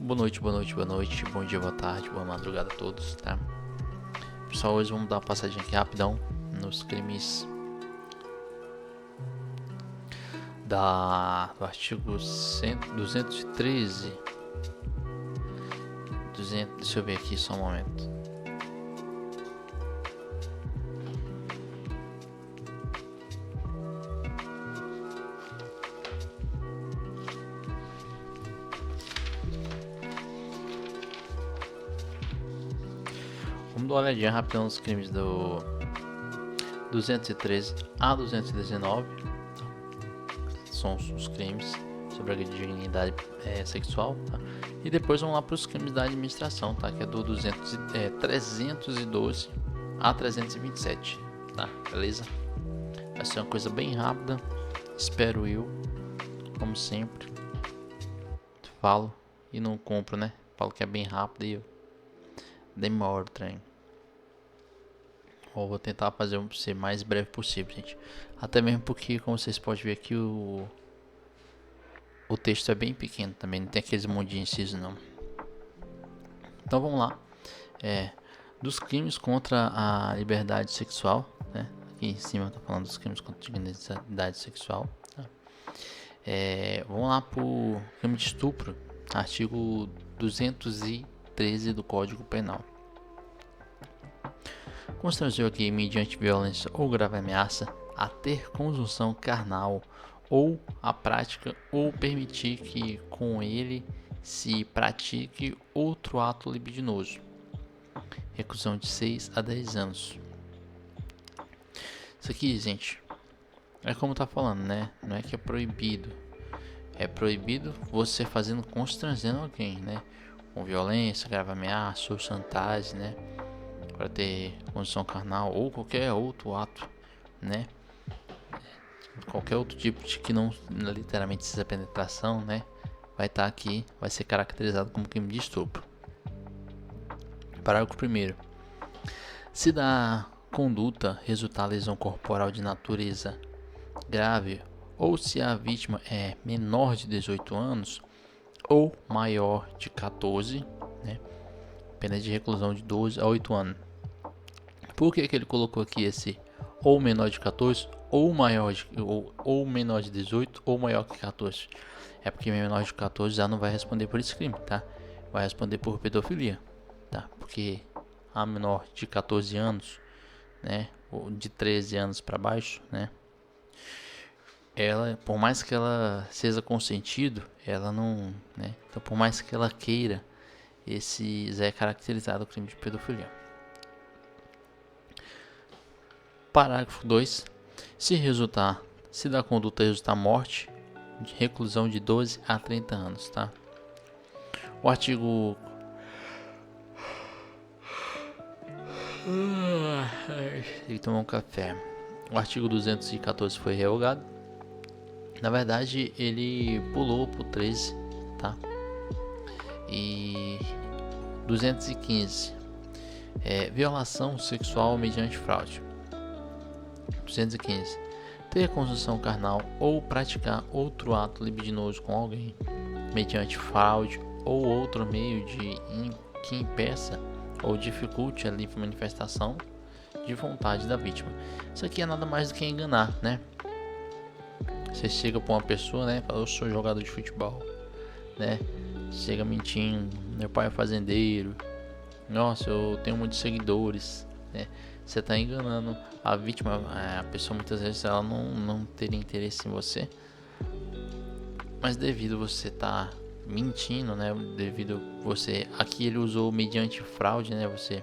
Boa noite, boa noite, boa noite, bom dia, boa tarde, boa madrugada a todos, tá? Pessoal, hoje vamos dar uma passadinha aqui rapidão nos crimes do artigo 213. Deixa eu ver aqui só um momento. Vamos dar uma olhadinha rapidão nos crimes do 213 a 219. São os crimes sobre a dignidade sexual, tá? E depois vamos lá para os crimes da administração, tá? Que é do 312 a 327, tá? Beleza? Vai ser uma coisa bem rápida, espero eu, como sempre. Falo e não compro, né? Falo que é bem rápido e eu demoro o trem. Vou tentar fazer ser mais breve possível, gente. Até mesmo porque, como vocês podem ver aqui, o texto é bem pequeno também, não tem aqueles monte de incisos não. Então vamos lá. Dos crimes contra a liberdade sexual, né? Aqui em cima tá falando dos crimes contra a dignidade sexual, tá? Vamos lá pro crime de estupro, artigo 213 do Código Penal. Constranger alguém mediante violência ou grave ameaça a ter conjunção carnal ou a prática ou permitir que com ele se pratique outro ato libidinoso. Reclusão de 6 a 10 anos. Isso aqui, gente, é como tá falando, né? Não é que é proibido. É proibido você fazendo constrangendo alguém, né? Com violência, grave ameaça ou chantagem, né? Para ter condição carnal ou qualquer outro ato, né? Qualquer outro tipo de que não literalmente seja penetração, né? Vai estar aqui, vai ser caracterizado como crime de estupro. Parágrafo 1º. Se da conduta resultar lesão corporal de natureza grave ou se a vítima é menor de 18 anos ou maior de 14, né? Pena de reclusão de 12 a 8 anos. Por que ele colocou aqui esse ou menor de 14 ou menor de 18 ou maior que 14? É porque menor de 14 já não vai responder por esse crime, tá? Vai responder por pedofilia, tá? Porque a menor de 14 anos, né, ou de 13 anos para baixo, né, ela, por mais que ela seja consentido, ela não, né? Então, por mais que ela queira, esse é caracterizado o crime de pedofilia. Parágrafo 2. Se da conduta resultar morte, de reclusão de 12 a 30 anos, tá? O artigo tem que tomar um café. O artigo 214 foi revogado. Na verdade, ele pulou pro 13, tá? E 215 violação sexual mediante fraude. 215 ter conjunção carnal ou praticar outro ato libidinoso com alguém mediante fraude ou outro meio que impeça ou dificulte a livre manifestação de vontade da vítima. Isso aqui é nada mais do que enganar, né? Você chega para uma pessoa, né? Fala, eu sou jogador de futebol, né? Chega mentindo, meu pai é fazendeiro, nossa, eu tenho muitos seguidores, né? Você está enganando a vítima. A pessoa muitas vezes ela não teria interesse em você, mas devido você estar mentindo, né? Devido você, aqui ele usou mediante fraude, né? Você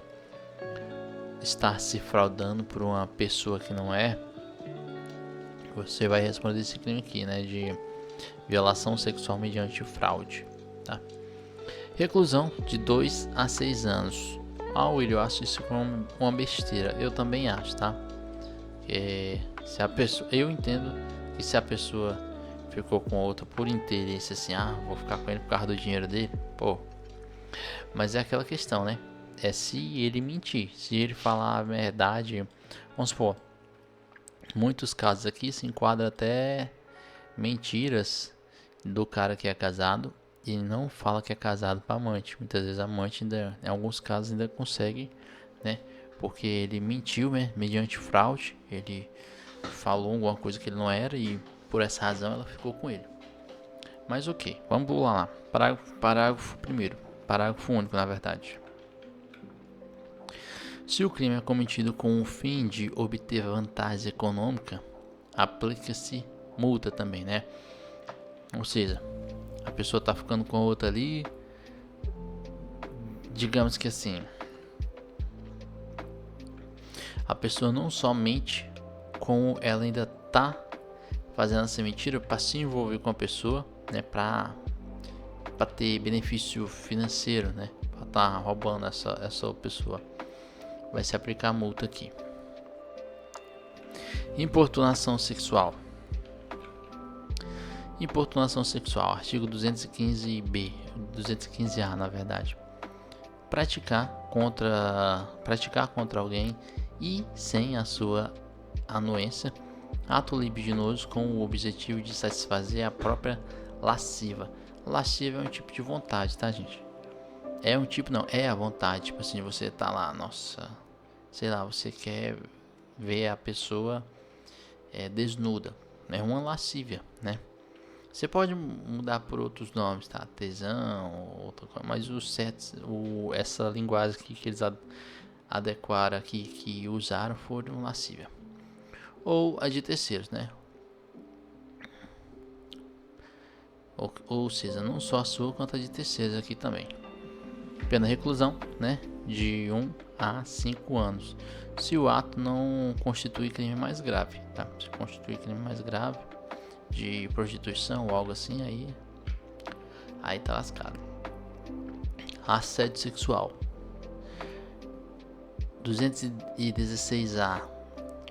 estar se fraudando por uma pessoa que não é, você vai responder esse crime aqui, né? De violação sexual mediante fraude, tá? Reclusão de 2 a 6 anos. Will, eu acho isso como uma besteira. Eu também acho, tá? Se a pessoa, eu entendo que se a pessoa ficou com outra por interesse, assim, vou ficar com ele por causa do dinheiro dele, pô. Mas é aquela questão, né? É se ele mentir, se ele falar a verdade. Vamos supor, muitos casos aqui se enquadram até mentiras do cara que é casado e não fala que é casado para amante. Muitas vezes a amante ainda, em alguns casos, ainda consegue, né? Porque ele mentiu, né? Mediante fraude, ele falou alguma coisa que ele não era e por essa razão ela ficou com ele. Mas ok, vamos pular lá. Parágrafo primeiro. Parágrafo único, na verdade. Se o crime é cometido com o fim de obter vantagem econômica, aplica-se multa também, né? Ou seja, a pessoa tá ficando com a outra ali, digamos que assim, a pessoa não somente como ela ainda tá fazendo essa mentira para se envolver com a pessoa, né, para ter benefício financeiro, né, para tá roubando essa pessoa. Vai se aplicar a multa aqui. Importunação sexual. Importunação sexual, artigo 215b, 215A na verdade. Praticar contra alguém e sem a sua anuência, ato libidinoso com o objetivo de satisfazer a própria lasciva. Lasciva é um tipo de vontade, tá, gente? É um tipo, não, é a vontade. Tipo assim, você tá lá, nossa, sei lá, você quer ver a pessoa desnuda. É uma lascívia, né? Você pode mudar por outros nomes, tá? Tesão, outra coisa, mas essa linguagem aqui que eles adequaram aqui, que usaram, foram lascívia. Ou a de terceiros, né? Ou seja, não só a sua quanto a de terceiros aqui também. Pena reclusão, né? De 1 a 5 anos. Se o ato não constitui crime mais grave, tá? Se constitui crime mais grave de prostituição ou algo assim, aí tá lascado. Assédio sexual. 216A.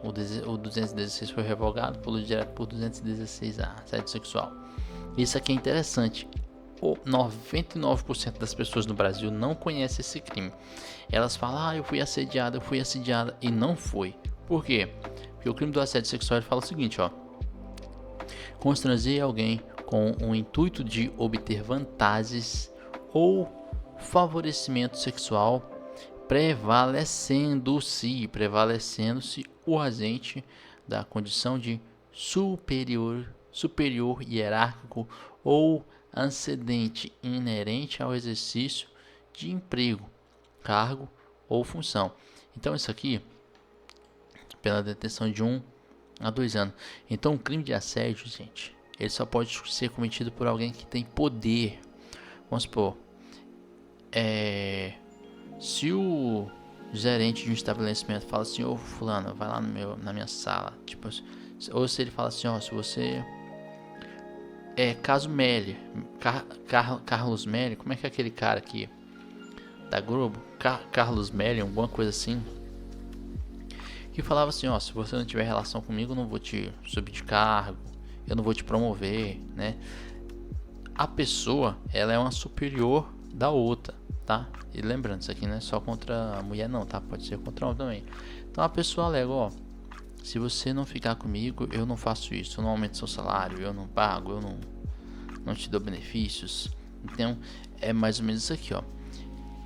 O 216 foi revogado, pulou direto por 216A, assédio sexual. Isso aqui é interessante. 99% das pessoas no Brasil não conhecem esse crime. Elas falam, eu fui assediada, e não foi. Por quê? Porque o crime do assédio sexual ele fala o seguinte, ó. Constranger alguém com o intuito de obter vantagens ou favorecimento sexual, prevalecendo-se o agente da condição de superior hierárquico ou antecedente inerente ao exercício de emprego, cargo ou função. Então isso aqui, pela detenção de 1 a 2 anos. Então o crime de assédio, gente, ele só pode ser cometido por alguém que tem poder. Vamos supor, se o gerente de um estabelecimento fala assim, ô fulano, vai lá na minha sala, tipo, ou se ele fala assim, ó, se você caso Melli, Carlos Melli, como é que é aquele cara aqui da Globo, Carlos Melli, alguma coisa assim, que falava assim, ó, se você não tiver relação comigo, eu não vou te subir de cargo, eu não vou te promover, né? A pessoa, ela é uma superior da outra, tá? E lembrando, isso aqui não é só contra a mulher não, tá? Pode ser contra o homem também. Então a pessoa alega, ó, se você não ficar comigo, eu não faço isso, eu não aumento seu salário, eu não pago, eu não te dou benefícios. Então é mais ou menos isso aqui, ó.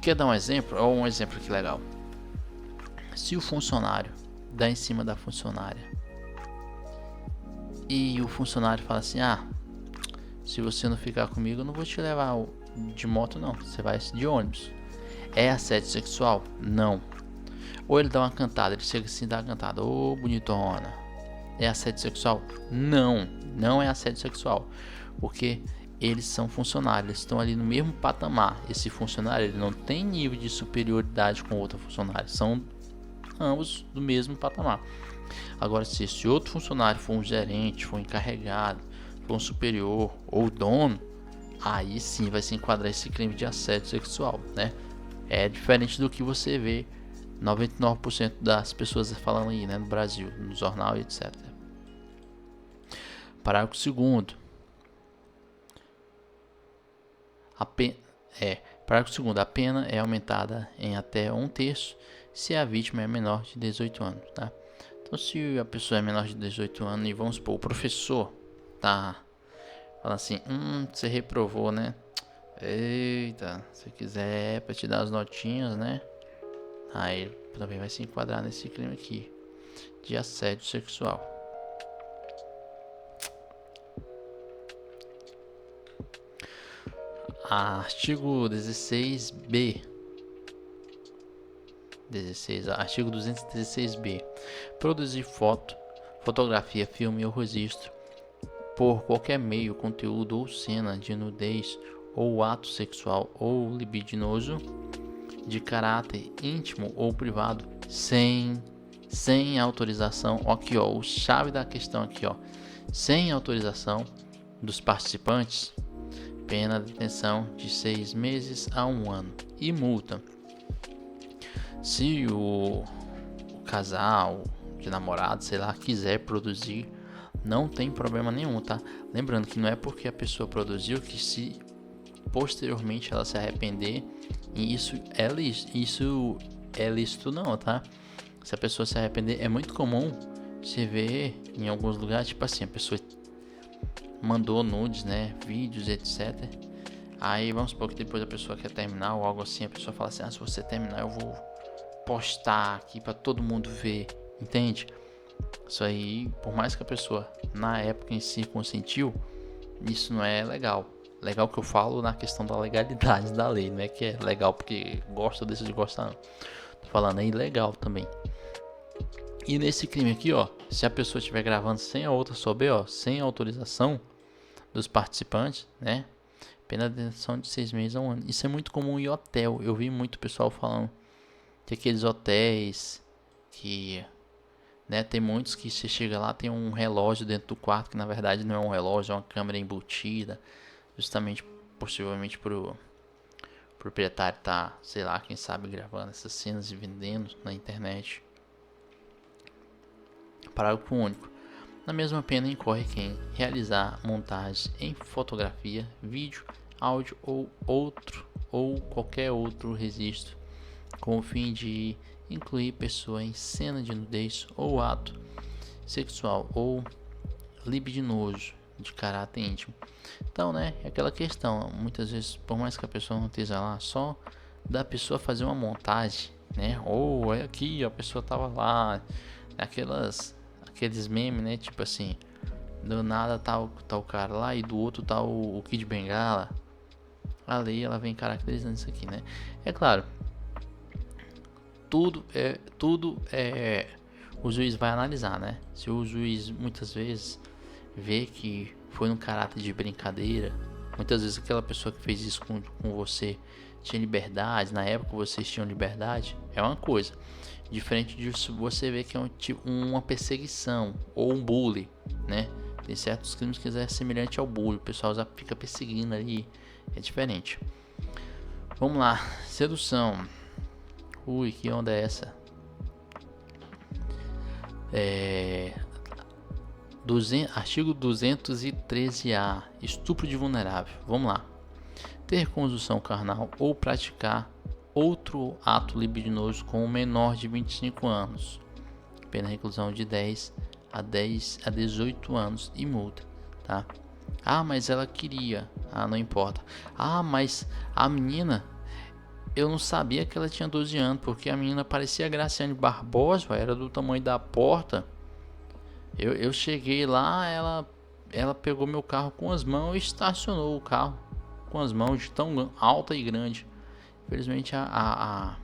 Quer dar um exemplo? Ó, um exemplo aqui legal. Se o funcionário dá em cima da funcionária e o funcionário fala assim, se você não ficar comigo, eu não vou te levar de moto não, você vai de ônibus. É assédio sexual? Não. Ou ele dá uma cantada, ele chega assim e dá uma cantada, ô bonitona, é assédio sexual? Não, não é assédio sexual, porque eles são funcionários, eles estão ali no mesmo patamar. Esse funcionário ele não tem nível de superioridade com outro funcionário, são ambos do mesmo patamar. Agora, se esse outro funcionário for um gerente, for um encarregado, for um superior ou dono, aí sim vai se enquadrar esse crime de assédio sexual, né? É diferente do que você vê 99% das pessoas falando aí, né, no Brasil, no jornal e etc. Parágrafo 2º. Parágrafo 2º. A pena é aumentada em até 1/3 se a vítima é menor de 18 anos, tá? Então, se a pessoa é menor de 18 anos e vamos supor, o professor tá falando assim, você reprovou, né? Eita, se quiser pra te dar as notinhas, né? Aí também vai se enquadrar nesse crime aqui de assédio sexual. Artigo 16b. Artigo 216b. Produzir fotografia, filme ou registro por qualquer meio, conteúdo ou cena de nudez ou ato sexual ou libidinoso de caráter íntimo ou privado sem autorização. Aqui, ó, o chave da questão aqui, ó. Sem autorização dos participantes, pena de detenção de 6 meses a 1 ano e multa. Se o casal de namorado, sei lá, quiser produzir, não tem problema nenhum, tá? Lembrando que não é porque a pessoa produziu que se posteriormente ela se arrepender, isso é lícito não, tá? Se a pessoa se arrepender, é muito comum você ver em alguns lugares, tipo assim, a pessoa mandou nudes, né, vídeos, etc. Aí vamos supor que depois a pessoa quer terminar ou algo assim, a pessoa fala assim, se você terminar eu vou postar aqui pra todo mundo ver, entende? Isso aí, por mais que a pessoa na época em si consentiu, isso não é legal. Legal que eu falo na questão da legalidade da lei, não é que é legal porque gosta ou deixa de gostar, não. Tô falando é ilegal também. E nesse crime aqui, ó, se a pessoa estiver gravando sem a outra souber, ó, sem autorização dos participantes, né, pena de detenção de 6 meses a 1 ano. Isso é muito comum em hotel. Eu vi muito pessoal falando que aqueles hotéis que, né, tem muitos que você chega lá, tem um relógio dentro do quarto que na verdade não é um relógio, é uma câmera embutida, justamente, possivelmente pro proprietário tá, sei lá, quem sabe gravando essas cenas e vendendo na internet. Parágrafo único. Na mesma pena incorre quem realizar montagens em fotografia, vídeo, áudio ou qualquer outro registro com o fim de incluir pessoa em cena de nudez ou ato sexual ou libidinoso de caráter íntimo. Então, né, é aquela questão, muitas vezes, por mais que a pessoa não esteja lá, só da pessoa fazer uma montagem, né, ou é aqui, a pessoa tava lá, aqueles memes, né, tipo assim, do nada tá o cara lá e do outro tá o Kid Bengala. A lei, ela vem caracterizando isso aqui, né. É claro, tudo é o juiz vai analisar, né? Se o juiz muitas vezes vê que foi num caráter de brincadeira, muitas vezes aquela pessoa que fez isso com você tinha liberdade, na época vocês tinham liberdade, é uma coisa. Diferente disso, você vê que é uma perseguição ou um bullying, né? Tem certos crimes que é semelhante ao bullying, o pessoal já fica perseguindo ali, é diferente. Vamos lá, sedução. Ui, que onda é essa? Artigo 213A. Estupro de vulnerável. Vamos lá. Ter conjunção carnal ou praticar outro ato libidinoso com um menor de 25 anos. Pena reclusão de 10 a 18 anos e multa, tá? Mas ela queria. Não importa. Mas a menina, eu não sabia que ela tinha 12 anos, porque a menina parecia a Graciane Barbosa, era do tamanho da porta. Eu cheguei lá, ela pegou meu carro com as mãos e estacionou o carro com as mãos de tão alta e grande. Infelizmente a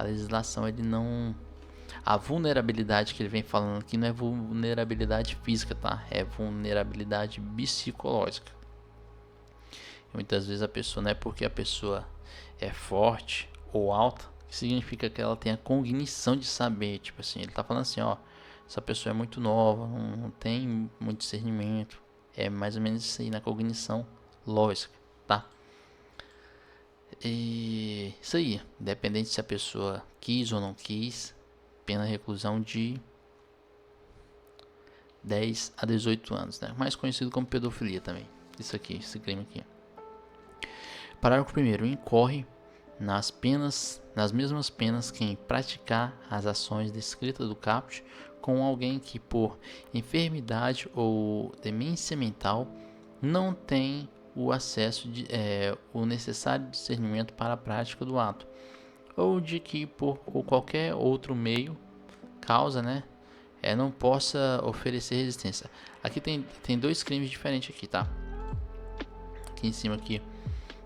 legislação, ele não... A vulnerabilidade que ele vem falando aqui não é vulnerabilidade física, tá? É vulnerabilidade psicológica. E muitas vezes a pessoa, não é porque a pessoa é forte ou alta que significa que ela tem a cognição de saber. Tipo assim, ele tá falando assim, ó, essa pessoa é muito nova, não tem muito discernimento. É mais ou menos isso aí na cognição lógica, tá? E isso aí, independente se a pessoa quis ou não quis, pena de reclusão de 10 a 18 anos, né? Mais conhecido como pedofilia também. Isso aqui, esse crime aqui. Parágrafo 1º. Incorre nas mesmas penas quem praticar as ações descritas do caput com alguém que por enfermidade ou demência mental não tem o acesso o necessário discernimento para a prática do ato, ou de que por qualquer outro meio, causa, né, não possa oferecer resistência. Aqui tem dois crimes diferentes aqui, tá? Aqui em cima aqui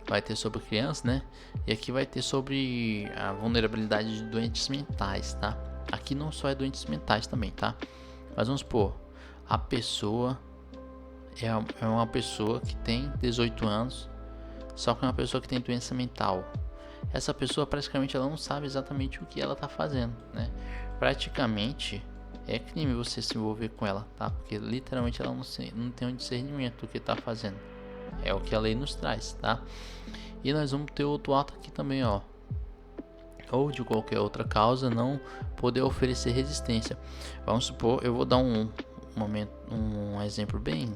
vai ter sobre criança, né? E aqui vai ter sobre a vulnerabilidade de doentes mentais, tá? Aqui não só é doentes mentais também, tá? Mas vamos supor, a pessoa é uma pessoa que tem 18 anos, só que é uma pessoa que tem doença mental. Essa pessoa praticamente ela não sabe exatamente o que ela tá fazendo, né? Praticamente é crime você se envolver com ela, tá? Porque literalmente ela não tem um discernimento do que tá fazendo. É o que a lei nos traz, tá? E nós vamos ter outro ato aqui também, ó. Ou de qualquer outra causa não poder oferecer resistência. Vamos supor, eu vou dar um exemplo bem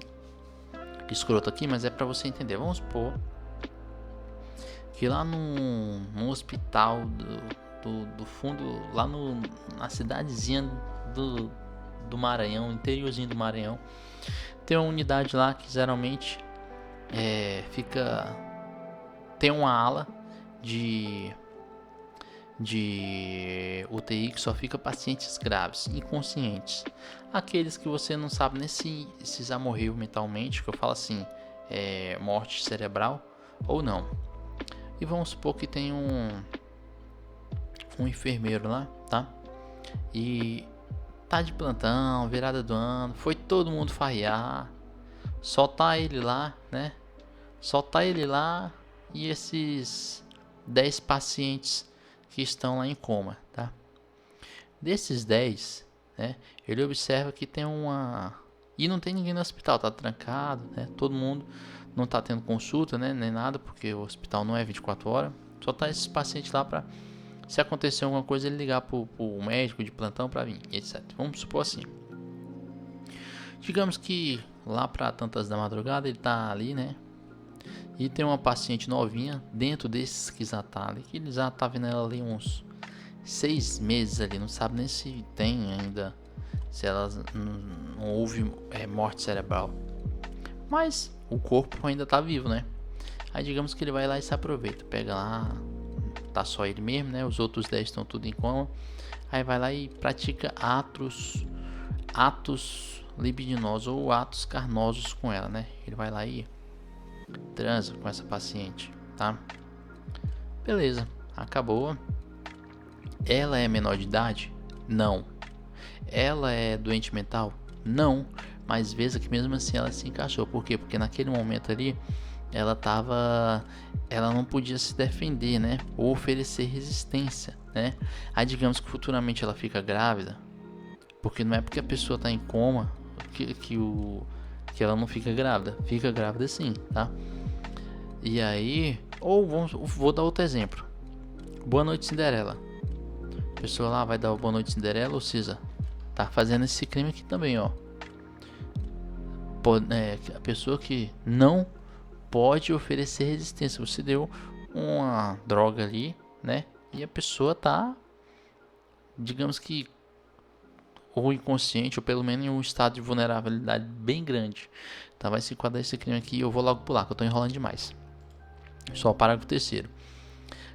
escroto aqui, mas é para você entender. Vamos supor que lá no hospital do fundo, lá na cidadezinha do Maranhão, interiorzinho do Maranhão, tem uma unidade lá que geralmente tem uma ala de UTI que só fica pacientes graves, inconscientes, aqueles que você não sabe nem se já morreu mentalmente, que eu falo assim, morte cerebral ou não. E vamos supor que tem um enfermeiro lá, tá? E tá de plantão, virada do ano, foi todo mundo farrear, só tá ele lá, né? Só tá ele lá e esses 10 pacientes que estão lá em coma, tá? Desses 10, né? Ele observa que tem e não tem ninguém no hospital, tá trancado, né? Todo mundo não tá tendo consulta, né? Nem nada, porque o hospital não é 24 horas. Só tá esses pacientes lá para, se acontecer alguma coisa, ele ligar pro médico de plantão para vir, etc. Vamos supor assim. Digamos que lá para tantas da madrugada ele tá ali, né? E tem uma paciente novinha dentro desses que já tá ali, que ele já tá vendo ela ali uns 6 meses ali, não sabe nem se tem ainda, se ela não houve morte cerebral, mas o corpo ainda tá vivo, né? Aí digamos que ele vai lá e se aproveita, pega lá, tá só ele mesmo, né? Os outros 10 estão tudo em coma. Aí vai lá e pratica atos libidinosos ou atos carnosos com ela, né? Ele vai lá e transa com essa paciente, tá? Beleza, acabou. Ela é menor de idade? Não. Ela é doente mental? Não. Mas veja que mesmo assim ela se encaixou. Por quê? Porque naquele momento ali ela não podia se defender, né? Ou oferecer resistência, né? Aí digamos que futuramente ela fica grávida, porque não é porque a pessoa está em coma que ela não fica grávida. Fica grávida sim, tá? E aí, vou dar outro exemplo. Boa Noite Cinderela. A pessoa lá vai dar o Boa Noite Cinderela, ou seja, tá fazendo esse crime aqui também, ó. A pessoa que não pode oferecer resistência. Você deu uma droga ali, né? E a pessoa tá, digamos que, ou inconsciente, ou pelo menos em um estado de vulnerabilidade bem grande. Tá, vai se enquadrar esse crime aqui. Eu vou logo pular, que eu tô enrolando demais. Só o parágrafo 3º.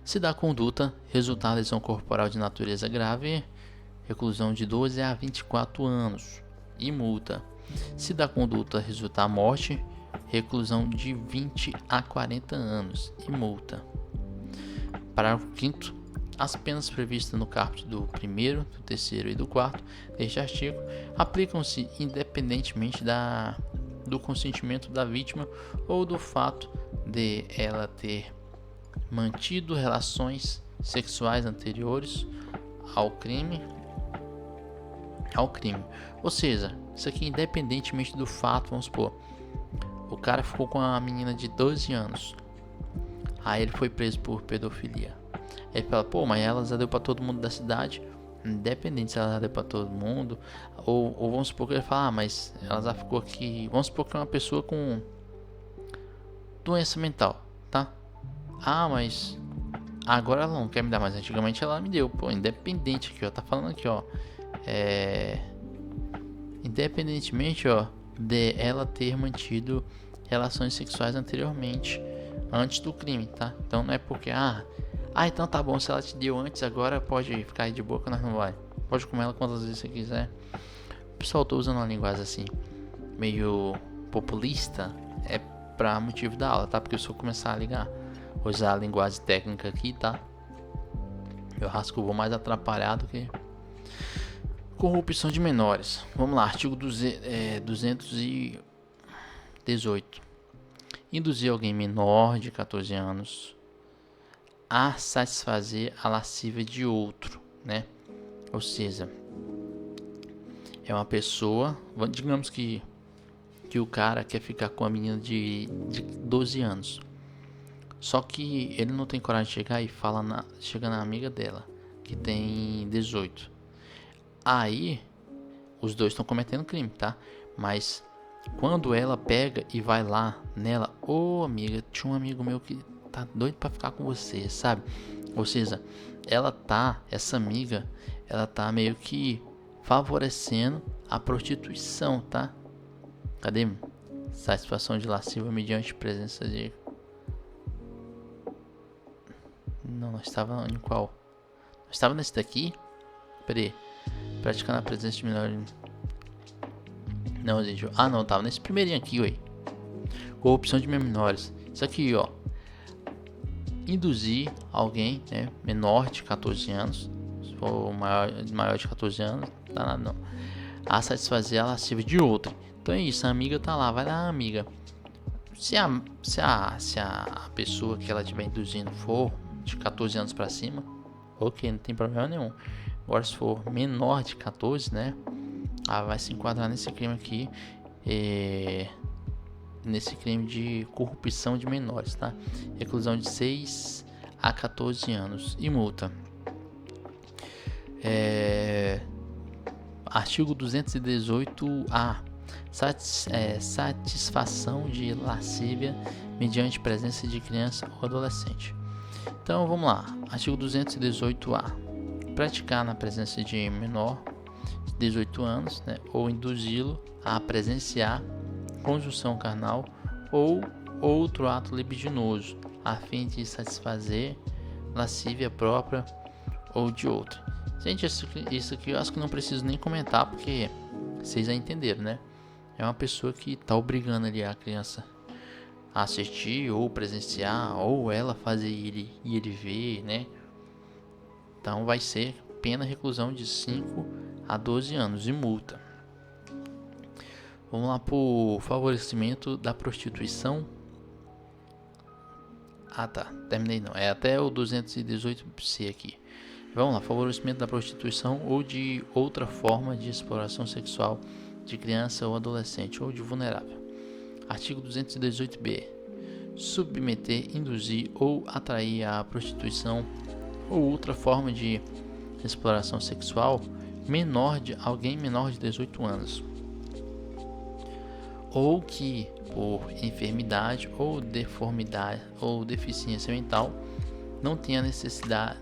Se da conduta resultar lesão corporal de natureza grave, reclusão de 12 a 24 anos e multa. Se da conduta resultar morte, reclusão de 20 a 40 anos e multa. Parágrafo 5º. As penas previstas no caput do 1º, do 3º e do 4º deste artigo aplicam-se independentemente do consentimento da vítima ou do fato de ela ter mantido relações sexuais anteriores ao crime. Ou seja, isso aqui independentemente do fato, vamos supor, o cara ficou com a menina de 12 anos, aí ele foi preso por pedofilia. Ele fala, pô, mas ela já deu pra todo mundo da cidade, independente se ela já deu pra todo mundo, ou vamos supor que ele fala, mas ela já ficou aqui, vamos supor que é uma pessoa com doença mental, tá? Ah, mas agora ela não quer me dar, mas antigamente ela me deu, pô, independente aqui, ó, tá falando aqui, ó, independentemente, ó, de ela ter mantido relações sexuais anteriormente, antes do crime, tá? Então não é porque, então tá bom, se ela te deu antes, agora pode ficar aí de boa que nós não vai. Pode comer ela quantas vezes você quiser. O pessoal tá usando uma linguagem assim, meio populista, é pra motivo da aula, tá? Porque se eu começar a usar a linguagem técnica aqui, tá? Eu acho que eu vou mais atrapalhar do que... Corrupção de menores. Vamos lá, artigo 218. Induzir alguém menor de 14 anos a satisfazer a lascívia de outro, né? Ou seja, é uma pessoa, digamos que o cara quer ficar com a menina de 12 anos. Só que ele não tem coragem de chegar e chega na amiga dela, que tem 18. Aí, os dois estão cometendo crime, tá? Mas quando ela pega e vai lá nela, amiga, tinha um amigo meu que tá doido pra ficar com você, sabe? Ou seja, essa amiga, ela tá meio que favorecendo a prostituição, tá? Cadê? Satisfação de lasciva mediante presença de... Não, nós estava em qual? Nós estava nesse daqui? Peraí. Praticando a presença de menor... Não, gente. Não, tava nesse primeirinho aqui, ué. Corrupção de menores. Isso aqui, ó. Induzir alguém, né, menor de 14 anos, se for maior de 14 anos, não dá nada não, a satisfazer a lascívia de outra. Então é isso, a amiga tá lá, vai lá, amiga. Se a pessoa que ela estiver induzindo for de 14 anos pra cima, ok, não tem problema nenhum. Agora se for menor de 14, né, vai se enquadrar nesse crime aqui, nesse crime de corrupção de menores, tá? Reclusão de 6 a 14 anos e multa. Artigo 218-A. Satisfação de lascívia mediante presença de criança ou adolescente. Então vamos lá. Artigo 218-A. Praticar na presença de menor de 18 anos, né, ou induzi-lo a presenciar conjunção carnal ou outro ato libidinoso, a fim de satisfazer lascívia própria ou de outra. Gente, isso aqui eu acho que não preciso nem comentar, porque vocês já entenderam, né? É uma pessoa que está obrigando ali a criança a assistir ou presenciar, ou ela fazer ele ver, né? Então vai ser pena reclusão de 5 a 12 anos e multa. Vamos lá para o favorecimento da prostituição. Terminei não. É até o 218C aqui. Vamos lá, favorecimento da prostituição ou de outra forma de exploração sexual de criança ou adolescente ou de vulnerável. Artigo 218B. Submeter, induzir ou atrair à prostituição ou outra forma de exploração sexual alguém menor de 18 anos. Ou que por enfermidade ou deformidade ou deficiência mental não tenha necessária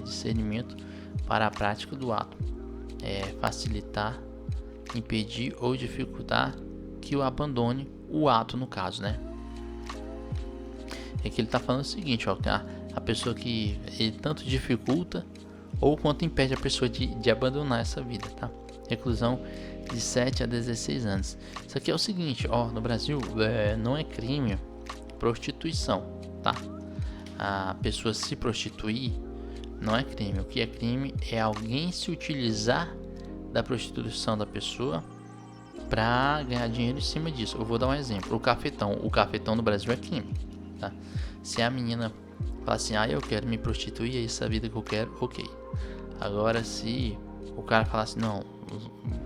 discernimento para a prática do ato, facilitar, impedir ou dificultar que o abandone o ato, no caso, né? É que ele está falando o seguinte, ó, que a pessoa que ele tanto dificulta ou quanto impede a pessoa de abandonar essa vida, tá? Reclusão de 7 a 16 anos. Isso aqui é o seguinte, ó, no Brasil não é crime prostituição, tá? A pessoa se prostituir não é crime. O que é crime é alguém se utilizar da prostituição da pessoa para ganhar dinheiro em cima disso. Eu vou dar um exemplo. O cafetão no Brasil é crime, tá? Se a menina fala assim, eu quero me prostituir, é essa vida que eu quero, ok. Agora se o cara falar assim, não,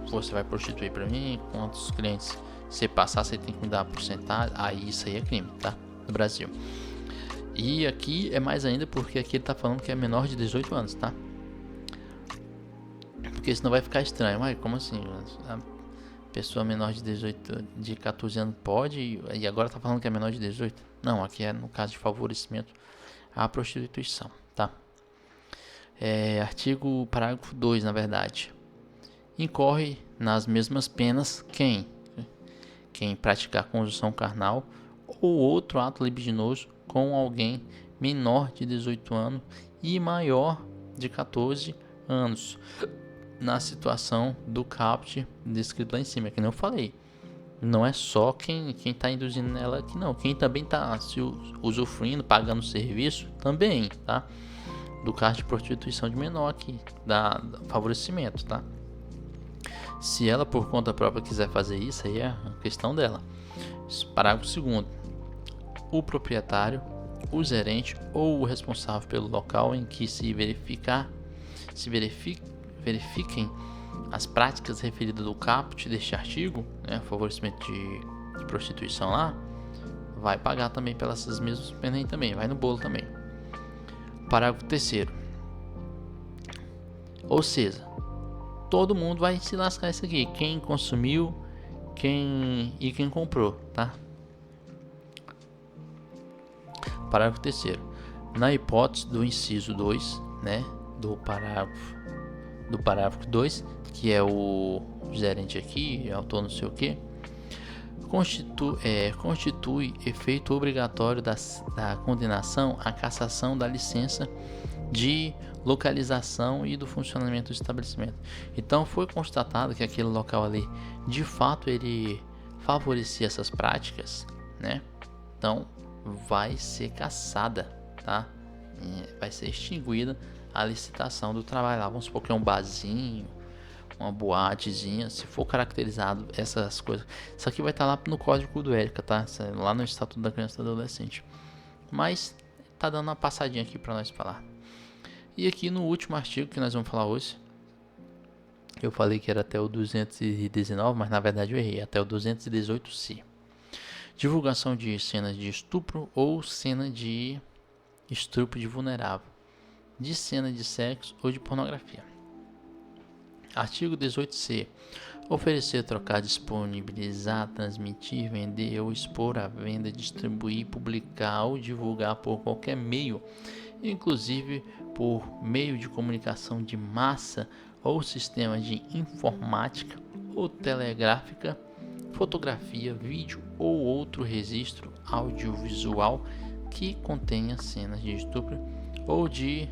você vai prostituir para mim, quantos clientes você passar, você tem que me dar a porcentagem, aí isso aí é crime, tá? No Brasil. E aqui é mais ainda porque aqui ele tá falando que é menor de 18 anos, tá? Porque senão vai ficar estranho. Mas como assim? A pessoa menor de 18, de 14 anos pode e agora tá falando que é menor de 18? Não, aqui é no caso de favorecimento à prostituição, tá? Artigo parágrafo 2, na verdade. Incorre nas mesmas penas quem praticar conjunção carnal ou outro ato libidinoso com alguém menor de 18 anos e maior de 14 anos, na situação do caput descrito lá em cima, que nem eu falei. Não é só quem está induzindo nela aqui, não. Quem também está se usufruindo, pagando serviço, também, tá? Do caso de prostituição de menor aqui, da favorecimento, tá? Se ela por conta própria quiser fazer isso, aí é a questão dela. Parágrafo 2º. O proprietário, o gerente ou o responsável pelo local em que se verifiquem as práticas referidas do caput deste artigo, né, favorecimento de prostituição lá, vai pagar também pelas mesmas penas também, vai no bolo também. Parágrafo 3º. Ou seja, todo mundo vai se lascar isso aqui, quem consumiu, quem comprou, tá? Parágrafo 3º. Na hipótese do inciso 2, né, do parágrafo 2, que é o gerente aqui, autor não sei o que, constitui efeito obrigatório da condenação a cassação da licença de localização e do funcionamento do estabelecimento. Então foi constatado que aquele local ali, de fato, ele favorecia essas práticas, né? Então vai ser cassada, tá? Vai ser extinguida a licitação do trabalho lá. Vamos supor que é um barzinho, uma boatezinha, se for caracterizado essas coisas. Isso aqui vai estar lá no código do Érica, tá? Lá no Estatuto da Criança e do Adolescente. Mas tá dando uma passadinha aqui para nós falar. E aqui no último artigo que nós vamos falar hoje, eu falei que era até o 219, mas na verdade eu errei, até o 218C. Divulgação de cenas de estupro ou cena de estupro de vulnerável, de cena de sexo ou de pornografia. Artigo 18C. Oferecer, trocar, disponibilizar, transmitir, vender ou expor à venda, distribuir, publicar ou divulgar por qualquer meio, inclusive por meio de comunicação de massa ou sistema de informática ou telegráfica, fotografia, vídeo ou outro registro audiovisual que contenha cenas de estupro ou de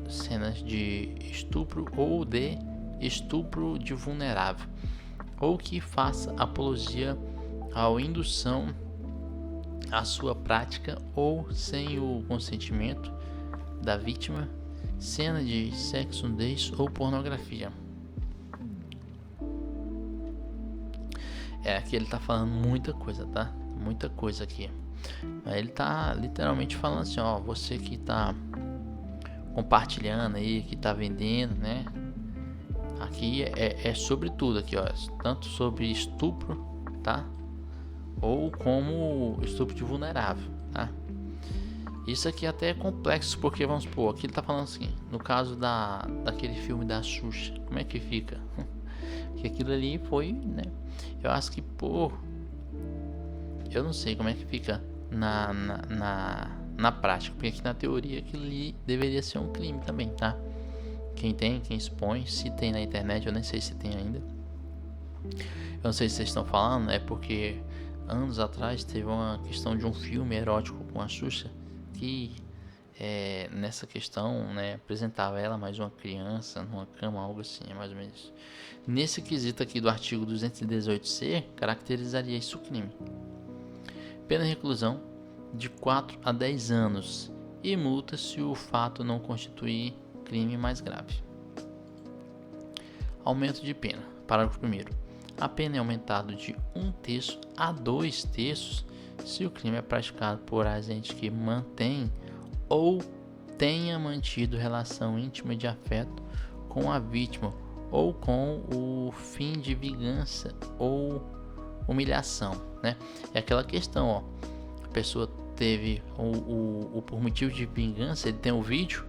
cenas de estupro ou de estupro de vulnerável, ou que faça apologia à indução à sua prática ou sem o consentimento da vítima, cena de sexo, nudez ou pornografia. Aqui ele tá falando muita coisa, tá? Muita coisa aqui. Ele tá literalmente falando assim, ó, você que tá compartilhando aí, que tá vendendo, né? Aqui é sobre tudo aqui, ó, tanto sobre estupro, tá? Ou como estupro de vulnerável, tá? Isso aqui até é complexo, porque vamos supor, aqui ele tá falando assim, no caso daquele filme da Xuxa, como é que fica? Que aquilo ali foi, né? Eu acho que, eu não sei como é que fica na prática, porque aqui na teoria aquilo ali deveria ser um crime também, tá? Quem expõe, se tem na internet, eu nem sei se tem ainda. Eu não sei se vocês estão falando, é porque anos atrás teve uma questão de um filme erótico com a Xuxa que nessa questão, né, apresentava ela mais uma criança numa cama, algo assim, mais ou menos. Nesse quesito aqui do artigo 218C, caracterizaria isso crime. Pena de reclusão de 4 a 10 anos e multa se o fato não constituir crime mais grave. Aumento de pena. Parágrafo 1º. A pena é aumentada de 1/3 a 2/3 se o crime é praticado por agente que mantém ou tenha mantido relação íntima de afeto com a vítima ou com o fim de vingança ou humilhação, né? É aquela questão, ó, a pessoa teve por motivo de vingança, ele tem o vídeo,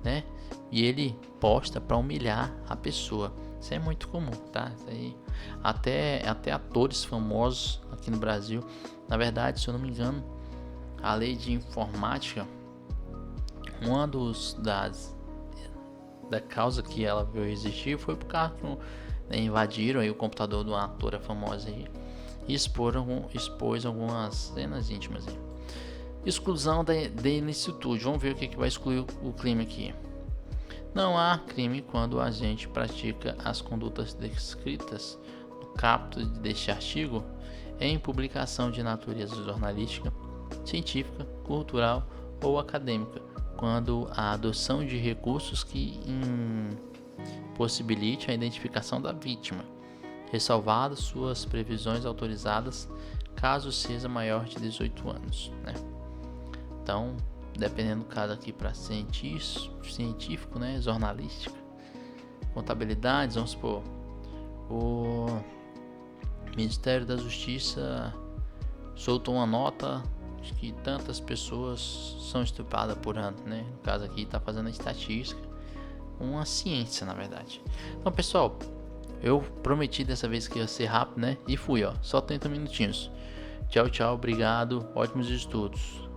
né? E ele posta para humilhar a pessoa. Isso é muito comum, tá? Isso aí, até atores famosos aqui no Brasil. Na verdade, se eu não me engano, a lei de informática, da causa que ela veio existir foi por causa né, invadiram aí o computador de uma atora famosa aí, e expôs algumas cenas íntimas aí. Exclusão da ilicitude. Vamos ver o que vai excluir o crime aqui. Não há crime quando o agente pratica as condutas descritas no caput deste artigo em publicação de natureza jornalística, científica, cultural ou acadêmica, quando a adoção de recursos que impossibilite a identificação da vítima, ressalvadas suas previsões autorizadas, caso seja maior de 18 anos, né? Então, dependendo do caso aqui para científico, né, jornalística, contabilidade, vamos supor, o Ministério da Justiça soltou uma nota de que tantas pessoas são estupradas por ano, né? No caso aqui está fazendo a estatística, uma ciência na verdade. Então, pessoal, eu prometi dessa vez que ia ser rápido, né? E fui, ó, só 30 minutinhos. Tchau, tchau, obrigado, ótimos estudos.